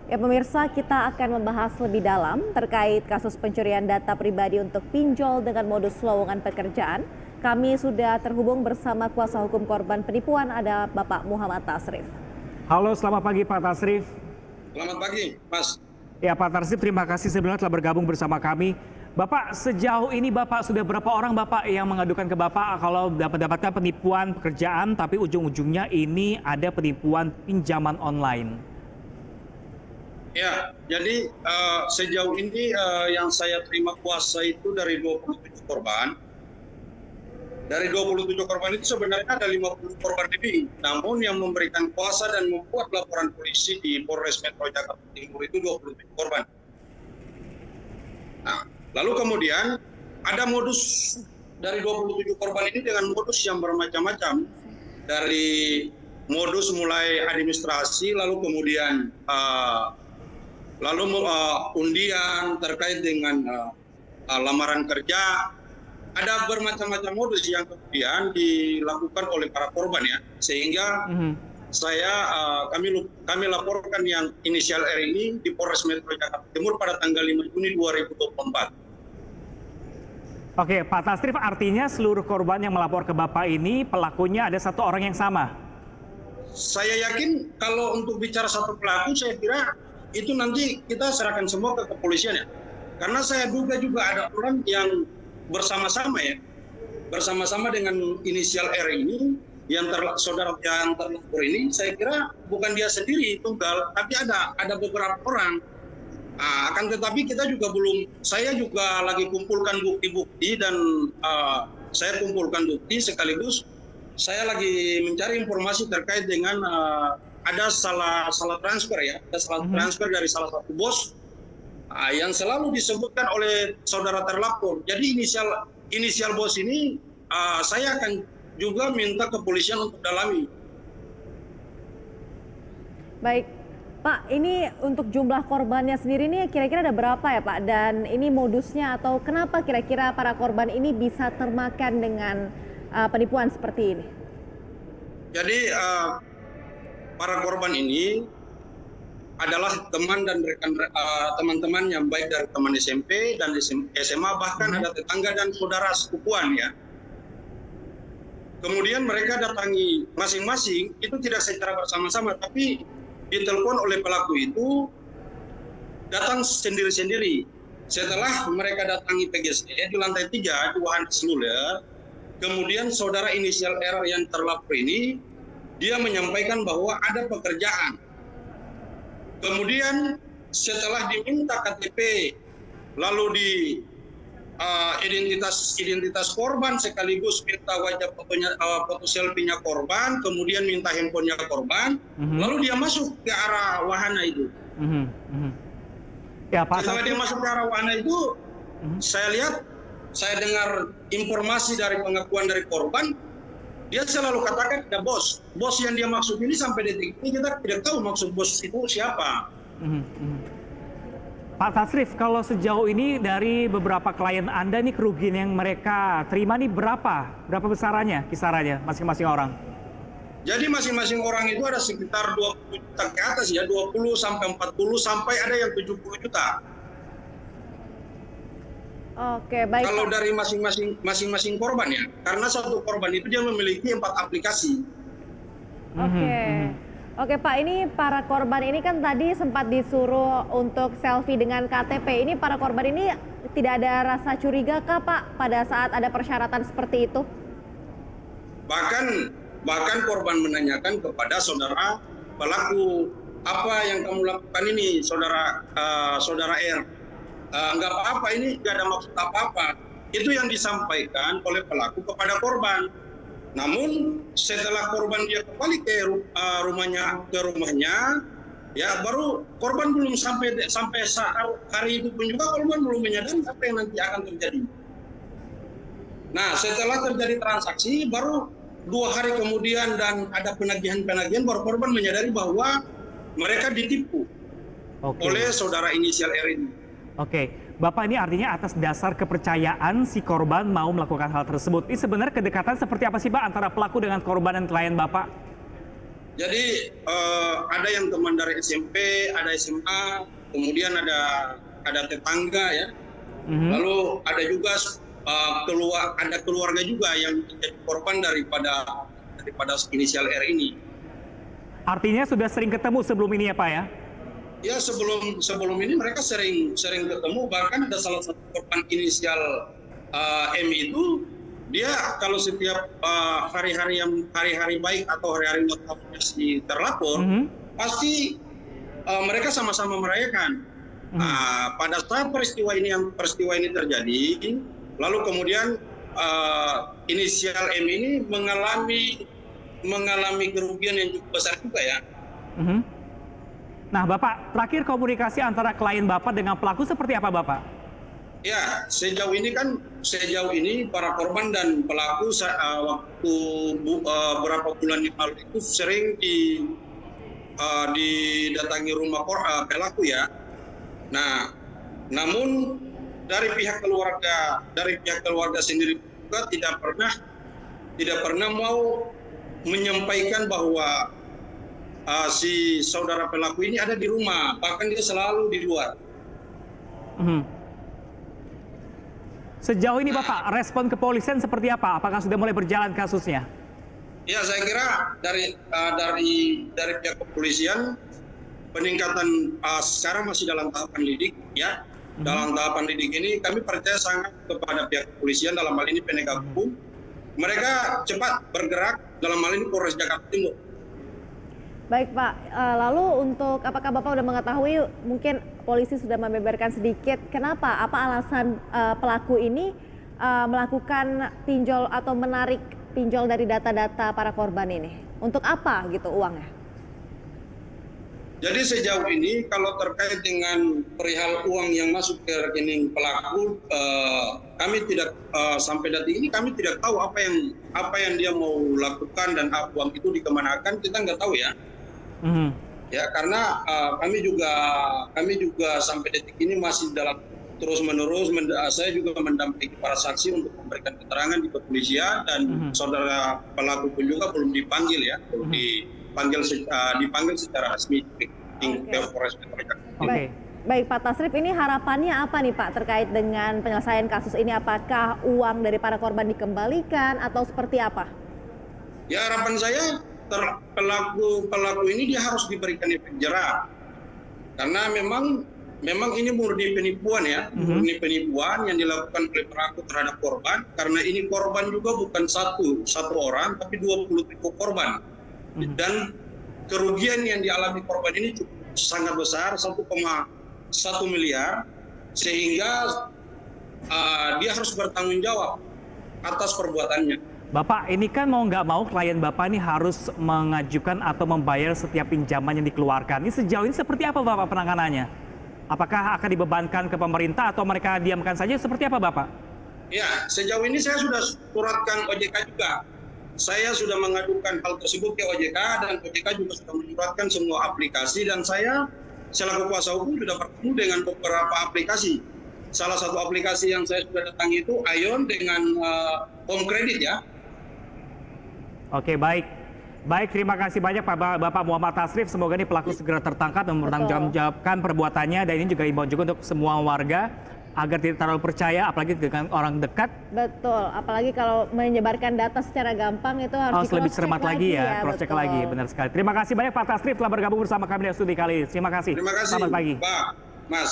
Ya pemirsa, kita akan membahas lebih dalam terkait kasus pencurian data pribadi untuk pinjol dengan modus lowongan pekerjaan. Kami sudah terhubung bersama kuasa hukum korban penipuan, ada Bapak Muhammad Tasrif. Halo, selamat pagi Pak Tasrif. Selamat pagi, Mas. Ya Pak Tasrif, terima kasih sebelumnya telah bergabung bersama kami. Bapak, sejauh ini Bapak sudah berapa orang Bapak yang mengadukan ke Bapak kalau dapatkan penipuan pekerjaan tapi ujung-ujungnya ini ada penipuan pinjaman online? Ya, jadi sejauh ini yang saya terima kuasa itu dari 27 korban. Dari 27 korban itu sebenarnya ada 50 korban lebih. Namun yang memberikan kuasa dan membuat laporan polisi di Polres Metro Jakarta Timur itu 27 korban. Nah, lalu kemudian ada modus dari 27 korban ini dengan modus yang bermacam-macam. Dari modus mulai administrasi, lalu kemudian undian terkait dengan lamaran kerja, ada bermacam-macam modus yang kemudian dilakukan oleh para korban ya, sehingga kami laporkan yang inisial R ini di Polres Metro Jakarta Timur pada tanggal 5 Juni 2024. Oke, Pak Tasrif, artinya seluruh korban yang melapor ke Bapak ini pelakunya ada satu orang yang sama? Saya yakin kalau untuk bicara satu pelaku, saya kira itu nanti kita serahkan semua ke kepolisian ya. Karena saya duga juga ada orang yang bersama-sama ya, bersama-sama dengan inisial R ini, saudara yang terlapor ini, saya kira bukan dia sendiri tunggal, tapi ada beberapa orang. Akan tetapi kita juga saya juga lagi kumpulkan bukti-bukti dan saya kumpulkan bukti sekaligus saya lagi mencari informasi terkait dengan ada salah transfer ya, ada salah transfer dari salah satu bos yang selalu disebutkan oleh saudara terlapor. Jadi inisial bos ini saya akan juga minta kepolisian untuk dalami. Baik, Pak, ini untuk jumlah korbannya sendiri ini kira-kira ada berapa ya Pak? Dan ini modusnya atau kenapa kira-kira para korban ini bisa termakan dengan penipuan seperti ini? Jadi para korban ini adalah teman dan rekan teman-teman yang baik dari teman SMP dan SMA, bahkan ada tetangga dan saudara sepupuan ya. Kemudian mereka datangi masing-masing, itu tidak secara bersama-sama, tapi ditelepon oleh pelaku itu datang sendiri-sendiri. Setelah mereka datangi PGC di lantai 3 di Wahana Seluler, kemudian saudara inisial R yang terlapor ini dia menyampaikan bahwa ada pekerjaan. Kemudian setelah diminta KTP, lalu di identitas korban sekaligus minta wajah foto selfie-nya korban, kemudian minta handphonenya korban, lalu dia masuk ke arah wahana itu. Ya, Pak, setelah dia masuk ke arah wahana itu, saya dengar informasi dari pengakuan dari korban, dia selalu katakan ada bos yang dia maksud ini. Sampai detik ini kita tidak tahu maksud bos itu siapa. Pak Tasrif, kalau sejauh ini dari beberapa klien Anda nih kerugian yang mereka terima nih berapa besarannya, kisarannya masing-masing orang? Jadi masing-masing orang itu ada sekitar 20 juta ke atas ya, 20 sampai 40 sampai ada yang 70 juta. Oke, baik. Kalau dari masing-masing korban ya, karena satu korban itu dia memiliki 4 aplikasi. Oke Pak, ini para korban ini kan tadi sempat disuruh untuk selfie dengan KTP. Ini para korban ini tidak ada rasa curiga kah Pak pada saat ada persyaratan seperti itu? Bahkan korban menanyakan kepada saudara pelaku, apa yang kamu lakukan ini saudara R? Enggak apa-apa, ini enggak ada maksud apa-apa. Itu yang disampaikan oleh pelaku kepada korban. Namun setelah korban dia kembali ke rumahnya, ya baru korban belum sampai hari itu pun juga korban belum menyadari apa yang nanti akan terjadi. Nah, setelah terjadi transaksi baru 2 hari kemudian dan ada penagihan baru korban menyadari bahwa mereka ditipu oleh saudara inisial R ini. Oke, Bapak, ini artinya atas dasar kepercayaan si korban mau melakukan hal tersebut. Ini sebenarnya kedekatan seperti apa sih Pak antara pelaku dengan korban dan klien Bapak? Jadi ada yang teman dari SMP, ada SMA, kemudian ada tetangga ya. Lalu ada juga ada keluarga juga yang menjadi korban daripada inisial R ini. Artinya sudah sering ketemu sebelum ini ya Pak ya? Ya sebelum ini mereka sering ketemu, bahkan ada salah satu korban inisial M itu dia kalau setiap hari-hari baik atau hari-hari notifikasi terlapor pasti mereka sama-sama merayakan. Pada saat peristiwa ini terjadi, lalu kemudian inisial M ini mengalami kerugian yang cukup besar juga ya. Nah Bapak, terakhir komunikasi antara klien Bapak dengan pelaku seperti apa Bapak? Ya, sejauh ini para korban dan pelaku waktu beberapa bulan yang lalu itu sering didatangi rumah pelaku ya. Nah, namun dari pihak keluarga sendiri juga tidak pernah mau menyampaikan bahwa si saudara pelaku ini ada di rumah, bahkan dia selalu di luar. Sejauh ini Bapak, respon kepolisian seperti apa? Apakah sudah mulai berjalan kasusnya? Ya, saya kira dari pihak kepolisian peningkatan sekarang masih dalam tahapan lidik ya. Dalam tahapan lidik ini kami percaya sangat kepada pihak kepolisian, dalam hal ini penegak hukum. Mereka cepat bergerak, dalam hal ini Polres Jakarta Timur. Baik Pak, lalu untuk apakah Bapak sudah mengetahui, mungkin polisi sudah membeberkan sedikit kenapa, apa alasan pelaku ini melakukan pinjol atau menarik pinjol dari data-data para korban ini? Untuk apa gitu uangnya? Jadi sejauh ini kalau terkait dengan perihal uang yang masuk ke rekening pelaku, kami tidak sampai detik ini kami tidak tahu apa yang dia mau lakukan dan uang itu dikemanakan, kita nggak tahu ya. Ya karena kami juga sampai detik ini masih dalam terus menerus. Saya juga mendampingi para saksi untuk memberikan keterangan di kepolisian dan saudara pelaku pun juga belum dipanggil ya, belum dipanggil secara resmi ke Polres Metro Jakarta. Baik Pak Tasrif, ini harapannya apa nih Pak terkait dengan penyelesaian kasus ini? Apakah uang dari para korban dikembalikan atau seperti apa? Ya harapan saya pelaku ini dia harus diberikan efek jerah, karena memang ini murni penipuan ya, murni penipuan yang dilakukan oleh pelaku terhadap korban, karena ini korban juga bukan satu orang tapi 20 ribu korban. Dan kerugian yang dialami korban ini cukup sangat besar, 1,1 miliar, sehingga dia harus bertanggung jawab atas perbuatannya. Bapak, ini kan mau nggak mau klien Bapak ini harus mengajukan atau membayar setiap pinjaman yang dikeluarkan. Ini sejauh ini seperti apa Bapak penanganannya? Apakah akan dibebankan ke pemerintah atau mereka diamkan saja? Seperti apa Bapak? Ya, sejauh ini saya sudah suratkan OJK juga. Saya sudah mengadukan hal tersebut ke OJK dan OJK juga sudah menyuratkan semua aplikasi, dan saya selaku kuasa hukum sudah bertemu dengan beberapa aplikasi. Salah satu aplikasi yang saya sudah datangi itu Ion dengan Home Credit ya. Oke, baik. Baik, terima kasih banyak Bapak Muhammad Tasrif. Semoga ini pelaku segera tertangkap dan mempertanggungjawabkan perbuatannya. Dan ini juga imbauan juga untuk semua warga agar tidak terlalu percaya, apalagi dengan orang dekat. Betul, apalagi kalau menyebarkan data secara gampang itu harus lebih cermat lagi ya, cross check lagi, benar sekali. Terima kasih banyak Pak Tasrif telah bergabung bersama kami di studi kali ini. Terima kasih. Terima kasih. Selamat pagi. Pak, Mas.